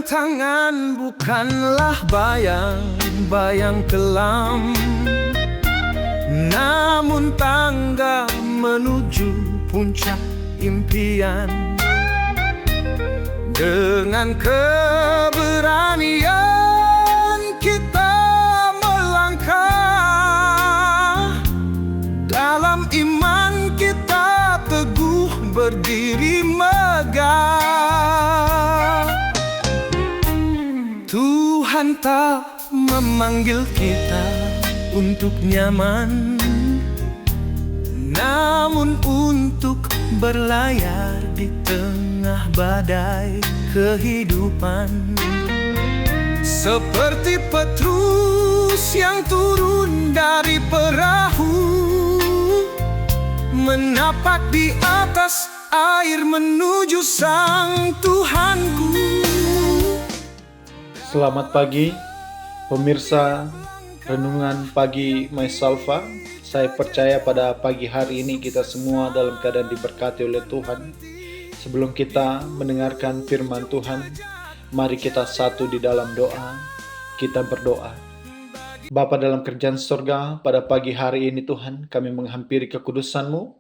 Tantangan bukanlah bayang-bayang kelam, namun tangga menuju puncak impian. Dengan keberanian kita melangkah, dalam iman kita teguh berdiri megah. Tuhan tak memanggil kita untuk nyaman, namun untuk berlayar di tengah badai kehidupan. Seperti Petrus yang turun dari perahu, menapak di atas air menuju Sang Tuhanku. Selamat pagi, pemirsa Renungan Pagi Mysalva. Saya percaya pada pagi hari ini kita semua dalam keadaan diberkati oleh Tuhan. Sebelum kita mendengarkan firman Tuhan, mari kita satu di dalam doa. Kita berdoa. Bapa dalam kerajaan surga, pada pagi hari ini Tuhan, kami menghampiri kekudusan-Mu.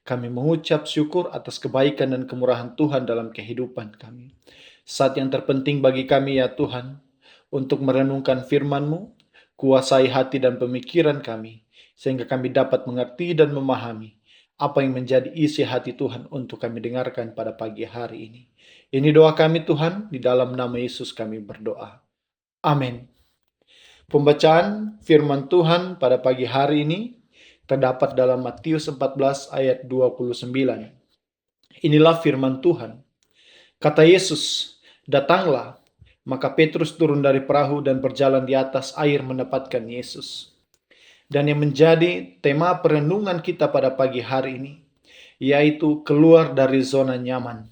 Kami mengucap syukur atas kebaikan dan kemurahan Tuhan dalam kehidupan kami. Saat yang terpenting bagi kami ya Tuhan, untuk merenungkan firman-Mu, kuasai hati dan pemikiran kami, sehingga kami dapat mengerti dan memahami apa yang menjadi isi hati Tuhan untuk kami dengarkan pada pagi hari ini. Ini doa kami Tuhan, di dalam nama Yesus kami berdoa. Amin. Pembacaan firman Tuhan pada pagi hari ini terdapat dalam Matius 14 ayat 29. Inilah firman Tuhan. Kata Yesus, "Datanglah." Maka Petrus turun dari perahu dan berjalan di atas air mendapatkan Yesus. Dan yang menjadi tema perenungan kita pada pagi hari ini, yaitu keluar dari zona nyaman.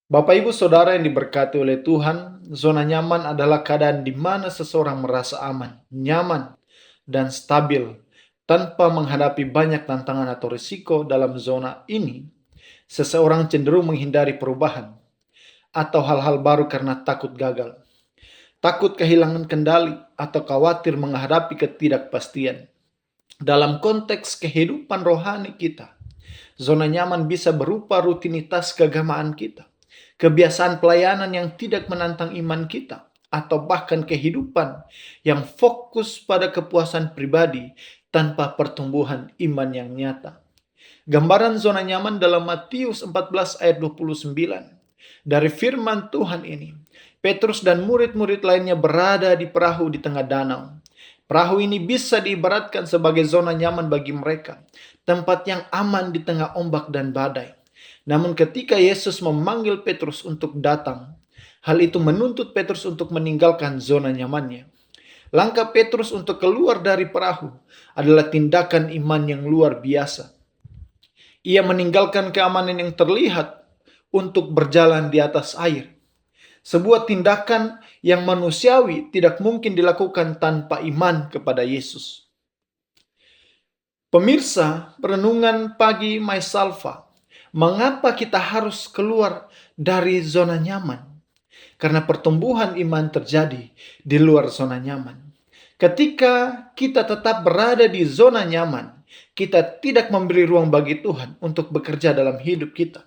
Bapak Ibu Saudara yang diberkati oleh Tuhan, zona nyaman adalah keadaan di mana seseorang merasa aman, nyaman, dan stabil tanpa menghadapi banyak tantangan atau risiko. Dalam zona ini, seseorang cenderung menghindari perubahan atau hal-hal baru karena takut gagal, takut kehilangan kendali, atau khawatir menghadapi ketidakpastian. Dalam konteks kehidupan rohani kita, zona nyaman bisa berupa rutinitas keagamaan kita, kebiasaan pelayanan yang tidak menantang iman kita, atau bahkan kehidupan yang fokus pada kepuasan pribadi tanpa pertumbuhan iman yang nyata. Gambaran zona nyaman dalam Matius 14 ayat 29. Dari firman Tuhan ini, Petrus dan murid-murid lainnya berada di perahu di tengah danau. Perahu ini bisa diibaratkan sebagai zona nyaman bagi mereka, tempat yang aman di tengah ombak dan badai. Namun ketika Yesus memanggil Petrus untuk datang, hal itu menuntut Petrus untuk meninggalkan zona nyamannya. Langkah Petrus untuk keluar dari perahu adalah tindakan iman yang luar biasa. Ia meninggalkan keamanan yang terlihat untuk berjalan di atas air. Sebuah tindakan yang manusiawi tidak mungkin dilakukan tanpa iman kepada Yesus. Pemirsa, renungan pagi Mysalva, mengapa kita harus keluar dari zona nyaman? Karena pertumbuhan iman terjadi di luar zona nyaman. Ketika kita tetap berada di zona nyaman, kita tidak memberi ruang bagi Tuhan untuk bekerja dalam hidup kita.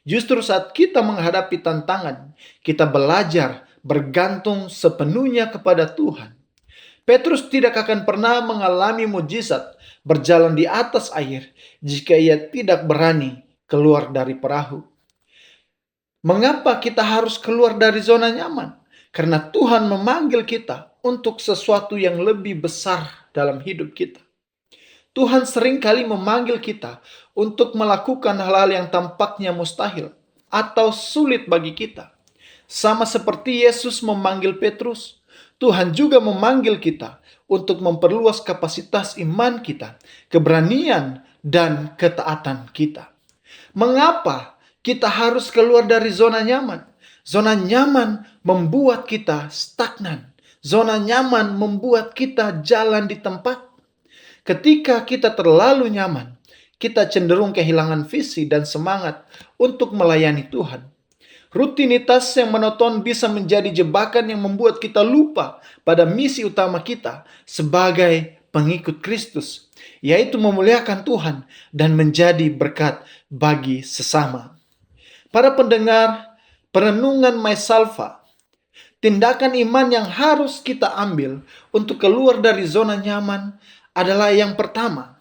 Justru saat kita menghadapi tantangan, kita belajar bergantung sepenuhnya kepada Tuhan. Petrus tidak akan pernah mengalami mujizat berjalan di atas air jika ia tidak berani keluar dari perahu. Mengapa kita harus keluar dari zona nyaman? Karena Tuhan memanggil kita untuk sesuatu yang lebih besar dalam hidup kita. Tuhan seringkali memanggil kita untuk melakukan hal-hal yang tampaknya mustahil atau sulit bagi kita. Sama seperti Yesus memanggil Petrus, Tuhan juga memanggil kita untuk memperluas kapasitas iman kita, keberanian, dan ketaatan kita. Mengapa kita harus keluar dari zona nyaman? Zona nyaman membuat kita stagnan. Zona nyaman membuat kita jalan di tempat. Ketika kita terlalu nyaman, kita cenderung kehilangan visi dan semangat untuk melayani Tuhan. Rutinitas yang monoton bisa menjadi jebakan yang membuat kita lupa pada misi utama kita sebagai pengikut Kristus, yaitu memuliakan Tuhan dan menjadi berkat bagi sesama. Para pendengar perenungan Maisalva, tindakan iman yang harus kita ambil untuk keluar dari zona nyaman adalah yang pertama,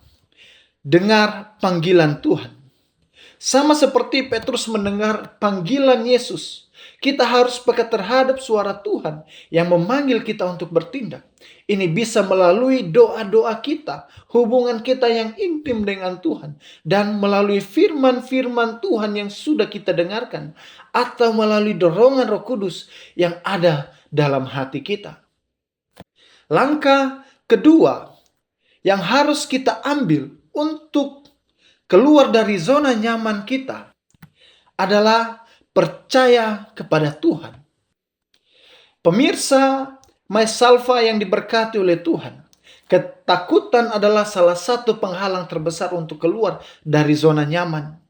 dengar panggilan Tuhan. Sama seperti Petrus mendengar panggilan Yesus, kita harus peka terhadap suara Tuhan yang memanggil kita untuk bertindak. Ini bisa melalui doa-doa kita, hubungan kita yang intim dengan Tuhan, dan melalui firman-firman Tuhan yang sudah kita dengarkan, atau melalui dorongan Roh Kudus yang ada dalam hati kita. Langkah kedua yang harus kita ambil untuk keluar dari zona nyaman kita adalah percaya kepada Tuhan. Pemirsa Maisalva yang diberkati oleh Tuhan, ketakutan adalah salah satu penghalang terbesar untuk keluar dari zona nyaman.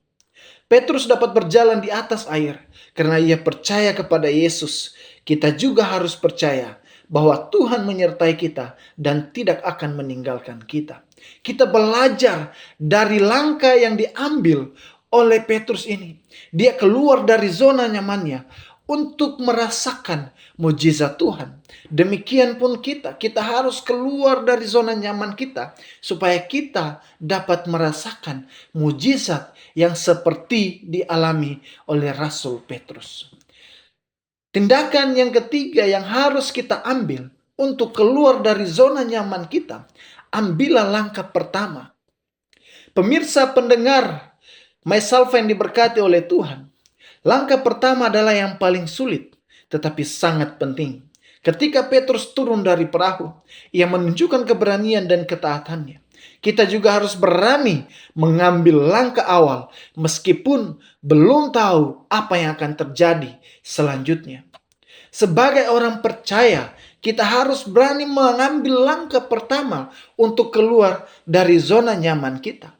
Petrus dapat berjalan di atas air karena ia percaya kepada Yesus. Kita juga harus percaya bahwa Tuhan menyertai kita dan tidak akan meninggalkan kita. Kita belajar dari langkah yang diambil oleh Petrus ini. Dia keluar dari zona nyamannya untuk merasakan mujizat Tuhan. Demikian pun kita harus keluar dari zona nyaman kita supaya kita dapat merasakan mujizat yang seperti dialami oleh Rasul Petrus. Tindakan yang ketiga yang harus kita ambil untuk keluar dari zona nyaman kita, ambillah langkah pertama. Pemirsa pendengar Maisalva yang diberkati oleh Tuhan, langkah pertama adalah yang paling sulit, tetapi sangat penting. Ketika Petrus turun dari perahu, ia menunjukkan keberanian dan ketaatannya. Kita juga harus berani mengambil langkah awal, meskipun belum tahu apa yang akan terjadi selanjutnya. Sebagai orang percaya, kita harus berani mengambil langkah pertama untuk keluar dari zona nyaman kita.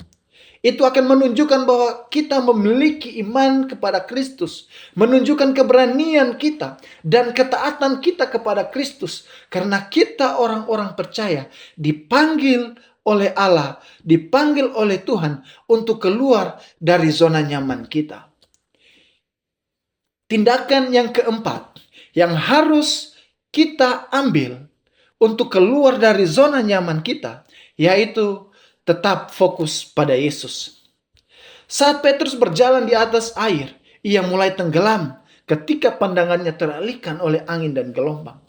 Itu akan menunjukkan bahwa kita memiliki iman kepada Kristus, menunjukkan keberanian kita dan ketaatan kita kepada Kristus, karena kita orang-orang percaya dipanggil oleh Allah, dipanggil oleh Tuhan untuk keluar dari zona nyaman kita. Tindakan yang keempat yang harus kita ambil untuk keluar dari zona nyaman kita, yaitu tetap fokus pada Yesus. Saat Petrus berjalan di atas air, ia mulai tenggelam ketika pandangannya teralihkan oleh angin dan gelombang.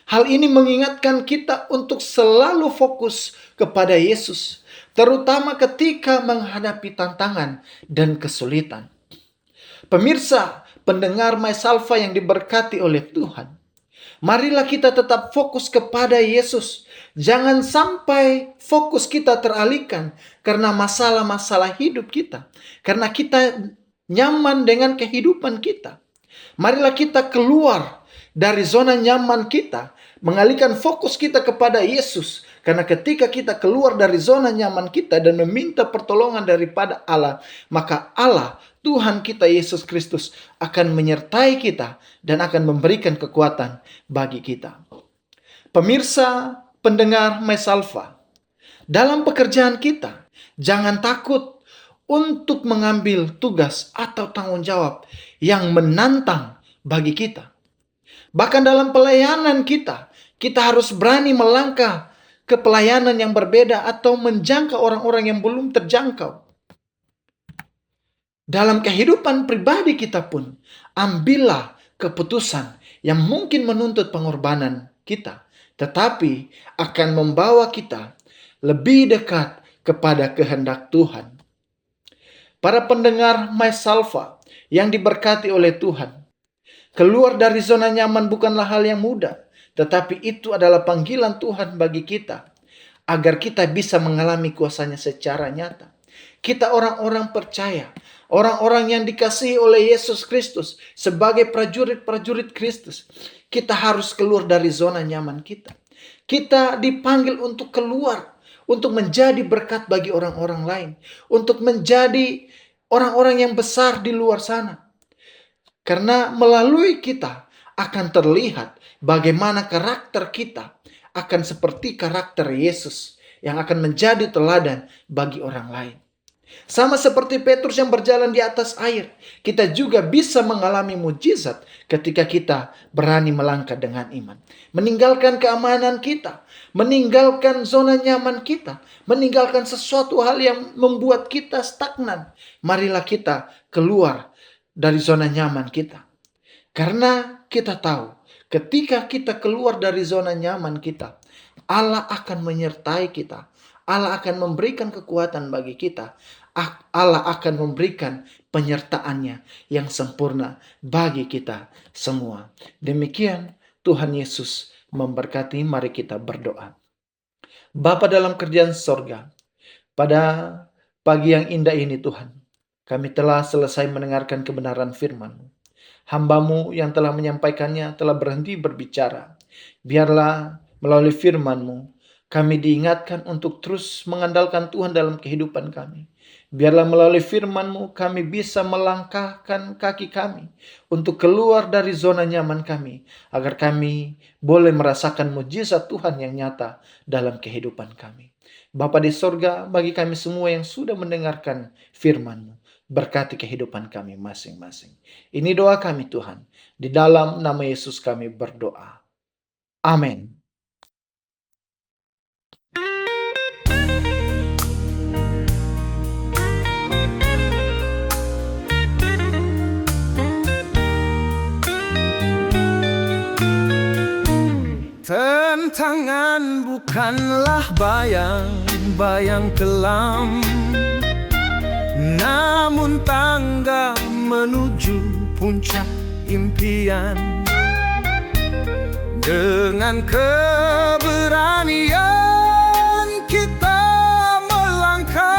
Hal ini mengingatkan kita untuk selalu fokus kepada Yesus, terutama ketika menghadapi tantangan dan kesulitan. Pemirsa, pendengar Maisalva yang diberkati oleh Tuhan, marilah kita tetap fokus kepada Yesus. Jangan sampai fokus kita teralihkan karena masalah-masalah hidup kita. Karena kita nyaman dengan kehidupan kita. Marilah kita keluar dari zona nyaman kita, mengalihkan fokus kita kepada Yesus. Karena ketika kita keluar dari zona nyaman kita dan meminta pertolongan daripada Allah, maka Allah, Tuhan kita Yesus Kristus akan menyertai kita dan akan memberikan kekuatan bagi kita. Pemirsa, pendengar Maisalva, dalam pekerjaan kita, jangan takut untuk mengambil tugas atau tanggung jawab yang menantang bagi kita. Bahkan dalam pelayanan kita harus berani melangkah ke pelayanan yang berbeda atau menjangkau orang-orang yang belum terjangkau. Dalam kehidupan pribadi kita pun, ambillah keputusan yang mungkin menuntut pengorbanan kita, tetapi akan membawa kita lebih dekat kepada kehendak Tuhan. Para pendengar Maisalva yang diberkati oleh Tuhan, keluar dari zona nyaman bukanlah hal yang mudah, tetapi itu adalah panggilan Tuhan bagi kita, agar kita bisa mengalami kuasanya secara nyata. Kita orang-orang percaya, orang-orang yang dikasihi oleh Yesus Kristus sebagai prajurit-prajurit Kristus. Kita harus keluar dari zona nyaman kita. Kita dipanggil untuk keluar, untuk menjadi berkat bagi orang-orang lain, untuk menjadi orang-orang yang besar di luar sana. Karena melalui kita akan terlihat bagaimana karakter kita akan seperti karakter Yesus yang akan menjadi teladan bagi orang lain. Sama seperti Petrus yang berjalan di atas air, kita juga bisa mengalami mujizat ketika kita berani melangkah dengan iman. Meninggalkan keamanan kita, meninggalkan zona nyaman kita, meninggalkan sesuatu hal yang membuat kita stagnan. Marilah kita keluar dari zona nyaman kita. Karena kita tahu, ketika kita keluar dari zona nyaman kita, Allah akan menyertai kita. Allah akan memberikan kekuatan bagi kita. Allah akan memberikan penyertaannya yang sempurna bagi kita semua. Demikian Tuhan Yesus memberkati. Mari kita berdoa. Bapa dalam kerjaan sorga, pada pagi yang indah ini Tuhan, kami telah selesai mendengarkan kebenaran firman-Mu. Hamba-Mu yang telah menyampaikannya telah berhenti berbicara. Biarlah melalui firman-Mu kami diingatkan untuk terus mengandalkan Tuhan dalam kehidupan kami. Biarlah melalui firman-Mu kami bisa melangkahkan kaki kami untuk keluar dari zona nyaman kami, agar kami boleh merasakan mujizat Tuhan yang nyata dalam kehidupan kami. Bapa di sorga, bagi kami semua yang sudah mendengarkan firman-Mu, berkati kehidupan kami masing-masing. Ini doa kami Tuhan, di dalam nama Yesus kami berdoa. Amin. Tentangan bukanlah bayang-bayang kelam, namun tangga menuju puncak impian. Dengan keberanian kita melangkah,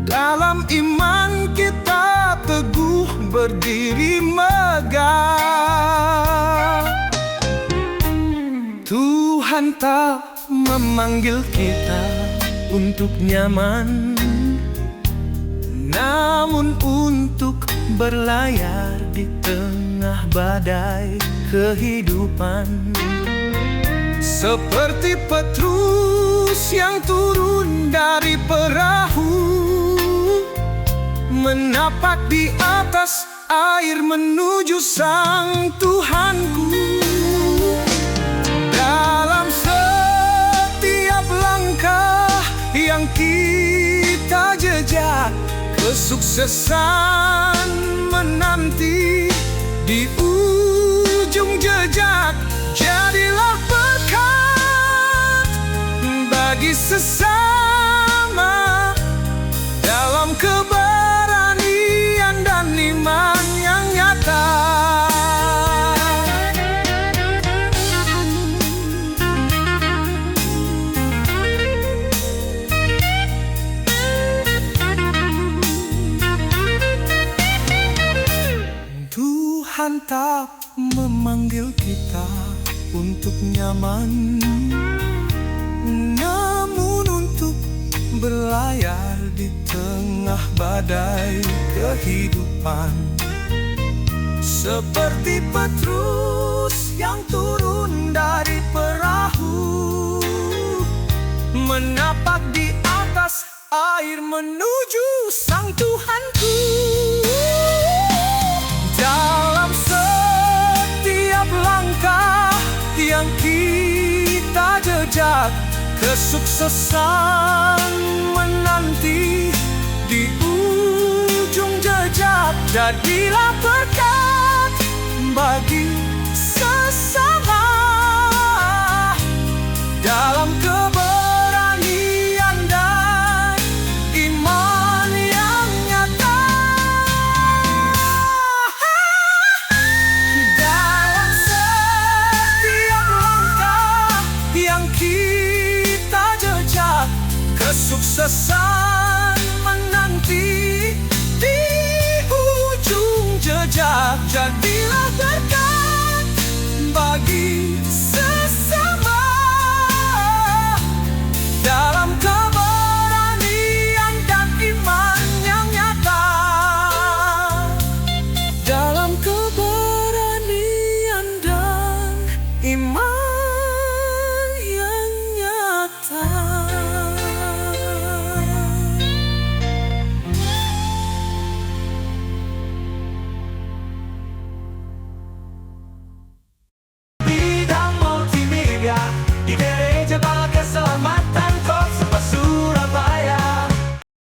dalam iman kita teguh berdiri megah. Tuhan tak memanggil kita untuk nyaman, namun untuk berlayar di tengah badai kehidupan. Seperti Petrus yang turun dari perahu, menapak di atas air menuju Sang Tuhanku. Dalam setiap langkah yang kita jejak, kesuksesan menanti di ujung jejak. Jadilah berkat bagi sesama dalam keberanian dan iman yang nyata. Tuhan tak memanggil kita untuk nyaman, namun untuk berlayar di tengah badai kehidupan. Seperti Petrus yang turun dari perahu, menapak di atas air menuju Sang Tuhanku. Dalam setiap langkah yang kita jejak, kesuksesan menanti di ujung jejak. Jadilah berkat bagi